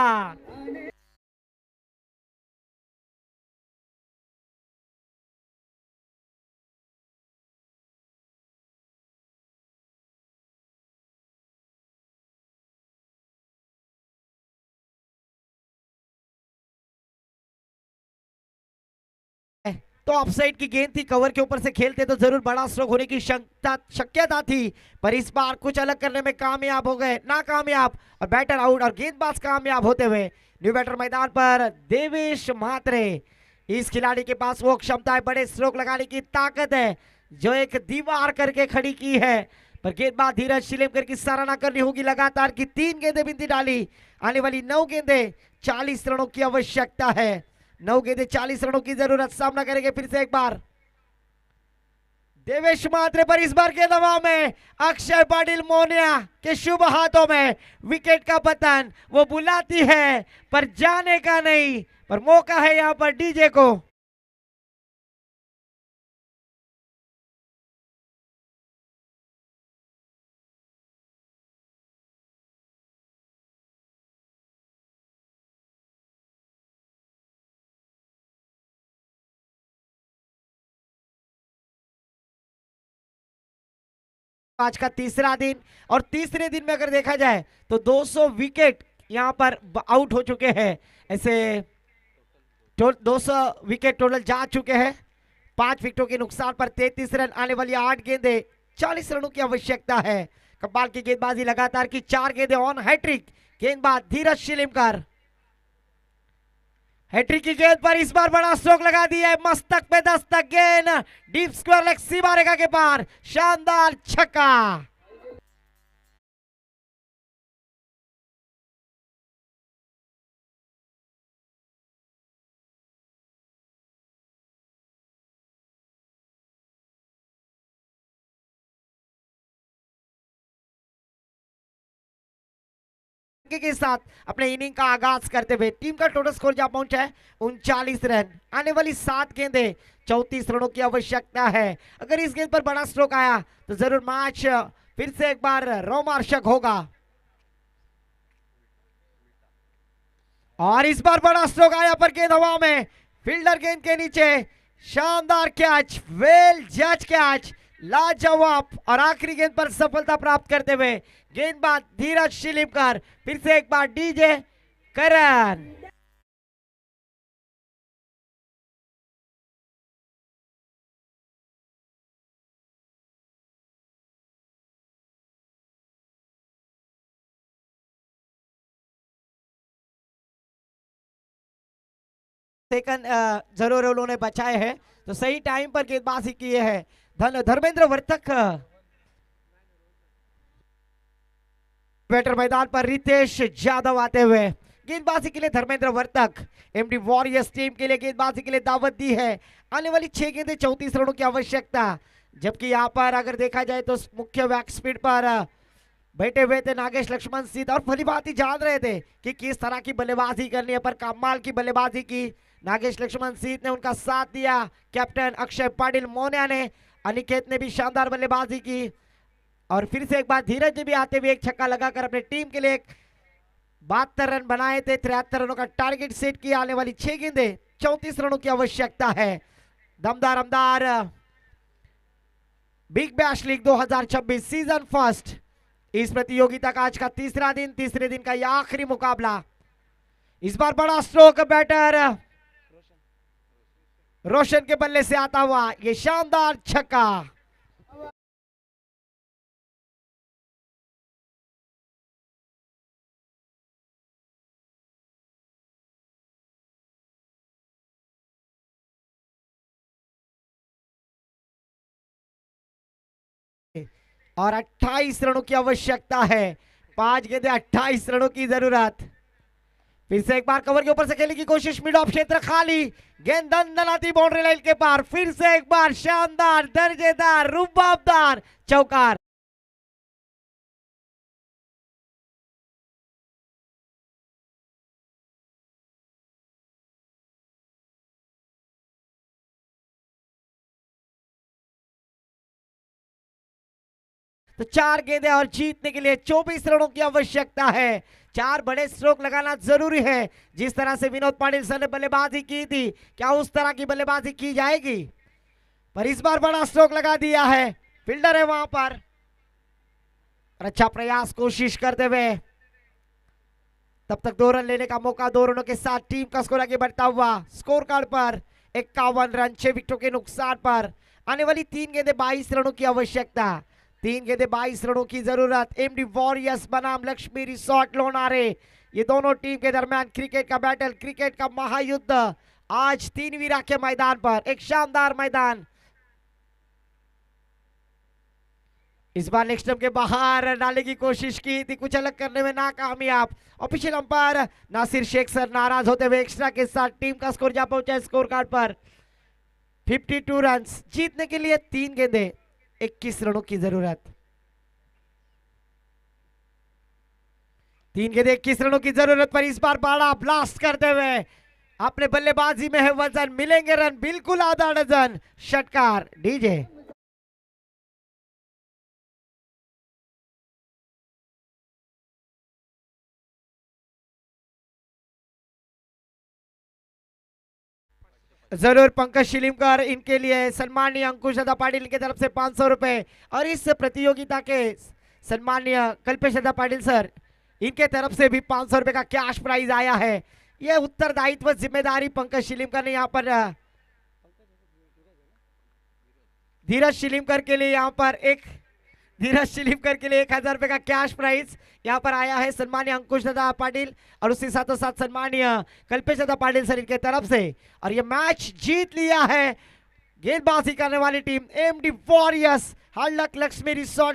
तो ऑफसाइड की गेंद थी, कवर के ऊपर से खेलते तो जरूर बड़ा स्ट्रोक होने की शक्यता थी, पर इस बार कुछ अलग करने में कामयाब हो गए, नाकामयाब, और बैटर आउट और गेंदबाज कामयाब होते हुए। न्यू बैटर मैदान पर देवेश म्हात्रे। इस खिलाड़ी के पास वो क्षमता है, बड़े स्ट्रोक लगाने की ताकत है, जो एक दीवार करके खड़ी की है। पर गेंदबाज धीरज शिलेमकर की सराहना करनी होगी, लगातार की 3 गेंदें बिंदी डाली। आने वाली 9 गेंदें 40 रनों की आवश्यकता है। 9 गेंदें 40 रनों की जरूरत। सामना करेंगे फिर से एक बार देवेश म्हात्रे, पर इस बार गेंद हवा में। अक्षय पाटिल मोनिया के शुभ हाथों में। विकेट का पतन, वो बुलाती है पर जाने का नहीं, पर मौका है यहां पर डीजे को। आज का तीसरा दिन, और तीसरे दिन में अगर देखा जाए तो 200 विकेट यहां पर आउट हो चुके हैं। ऐसे 200 विकेट टोटल जा चुके हैं। 5 विकेटों के नुकसान पर 33 रन। आने वाली 8 गेंदें 40 रनों की आवश्यकता है। कपाल की गेंदबाजी, लगातार की 4 गेंदें ऑन हैट्रिक। गेंदबाज धीरज शिलेमकर, हैट्रिक की गेंद पर इस बार बड़ा स्ट्रोक लगा दिया है। मस्तक पे दस्तक, गेंद डीप स्क्वायर लेग सीमा रेखा के पार, शानदार छक्का। के साथ अपने इनिंग का आगाज करते हुए टीम का टोटल स्कोर जहां पहुंचा है 39 रन। आने वाली 7 गेंदें 34 रनों की आवश्यकता है। अगर इस गेंद पर बड़ा स्ट्रोक आया तो जरूर मैच फिर से एक बार रोमांचक होगा। और इस बार बड़ा स्ट्रोक आया पर गेंद हवा में, फील्डर गेंद के नीचे। शानदार कैच, वेल जज कैच, लाजवाब, और आखिरी गेंद पर सफलता प्राप्त करते हुए गेंदबाज धीरज शिलेमकर। फिर से एक बार डीजे करण। सेकंड जरूर उन्होंने बचाए हैं, तो सही टाइम पर गेंदबाजी किए हैं। धर्मेंद्र वर्तक। बैटर मैदान पर रितेश यादव आते हुए। गेंदबाजी के लिए Dharmendra Vartak, MD warriors team के लिए गेंदबाजी के लिए दावत दी है। आने वाली 6 गेंदें 34 रनों की आवश्यकता। जबकि यहां पर अगर देखा जाए तो मुख्य बैक स्पीड पर बैठे हुए थे नागेश लक्ष्मण सिद्ध, और भली बात ही जान रहे थे कि किस तरह की बल्लेबाजी करनी है, पर कमाल की बल्लेबाजी की नागेश लक्ष्मण सिद्ध ने, उनका साथ दिया कैप्टन अक्षय पाटिल मोनिया ने। अनिकेत ने भी शानदार बल्लेबाजी की, और फिर से एक बार धीरज ने भी आते हुए एक छक्का लगाकर अपने टीम के लिए 72 रन बनाए थे। 73 रनों का टारगेट सेट किया। आने वाली 6 गेंदें 34 रनों की आवश्यकता है। दमदार अमदार big bash league 2026 season first. इस प्रतियोगिता का आज का तीसरा दिन, तीसरे दिन का यह आखिरी मुकाबला। इस बार बड़ा स्ट्रोक बैटर रोशन के बल्ले से आता हुआ ये शानदार छक्का। और 28 रनों की आवश्यकता है। 5 गेंदें 28 रनों की जरूरत। फिर से एक बार कवर के ऊपर से खेलने की कोशिश, मिड ऑफ क्षेत्र खाली, गेंद दंदनाती बाउंड्री लाइन के पार। फिर से एक बार शानदार, दर्जेदार, रुबाबदार चौकार। तो 4 गेंदें और जीतने के लिए 24 रनों की आवश्यकता है। 4 बड़े स्ट्रोक लगाना जरूरी है। जिस तरह से विनोद पाटिल सर ने बल्लेबाजी की थी, क्या उस तरह की बल्लेबाजी की जाएगी? पर इस बार बड़ा स्ट्रोक लगा दिया है, फील्डर है वहां पर। और अच्छा प्रयास कोशिश करते हुए, तब तक 2 रन लेने का मौका 2 रनों के साथ टीम का स्कोर आगे बढ़ता हुआ स्कोर कार्ड पर 51 रन 6 विकेटों के नुकसान पर। आने वाली 3 गेंदें 22 रनों की आवश्यकता, 3 गेंदें 22 रनों की जरूरत। एमडी वॉरियर्स बनाम लक्ष्मी रिसोर्ट लोनारे, ये दोनों टीम के दरमियान क्रिकेट का बैटल, क्रिकेट का महायुद्ध आज 3 वीरा के मैदान पर। एक शानदार मैदान। इस बार नेक्स्ट स्टंप के बाहर डालने की कोशिश की थी, कुछ अलग करने में नाकामयाब। Official umpire Nasir Shaikh sir नाराज होते हुए एक्स्ट्रा के साथ टीम का स्कोर जा पहुंचा स्कोर कार्ड पर 52 रन। जीतने के लिए 3 गेंदें 21 रनों की जरूरत। 3 गेंदें 21 रनों की जरूरत पर इस बार बड़ा ब्लास्ट करते हुए अपने बल्लेबाजी में है वजन, मिलेंगे रन बिल्कुल आधा डजन। षटकार डीजे। जरूर पंकज शिलीमकर, इनके लिए सम्मानीय अंकुश दादा पाटिल की तरफ से 500 रुपए। और इस प्रतियोगिता के सम्मानीय कल्पेश दादा पाटिल सर, इनके तरफ से भी 500 रुपए का कैश प्राइज आया है। यह उत्तरदायित्व जिम्मेदारी पंकज शिलीमकर ने यहाँ पर धीरज शिलीमकर के लिए यहाँ पर धीरज शिलीमकर के लिए 1000 रुपए का कैश प्राइज यहाँ पर आया है सम्मानीय अंकुश दादा पाटिल और उसके साथों साथ सम्मानीय कल्पेश दादा पाटिल सर इनके तरफ से। और ये मैच जीत लिया है गेंदबाजी करने वाली टीम एमडी वॉरियर्स हल्लक लक्ष्मी रिसोर्ट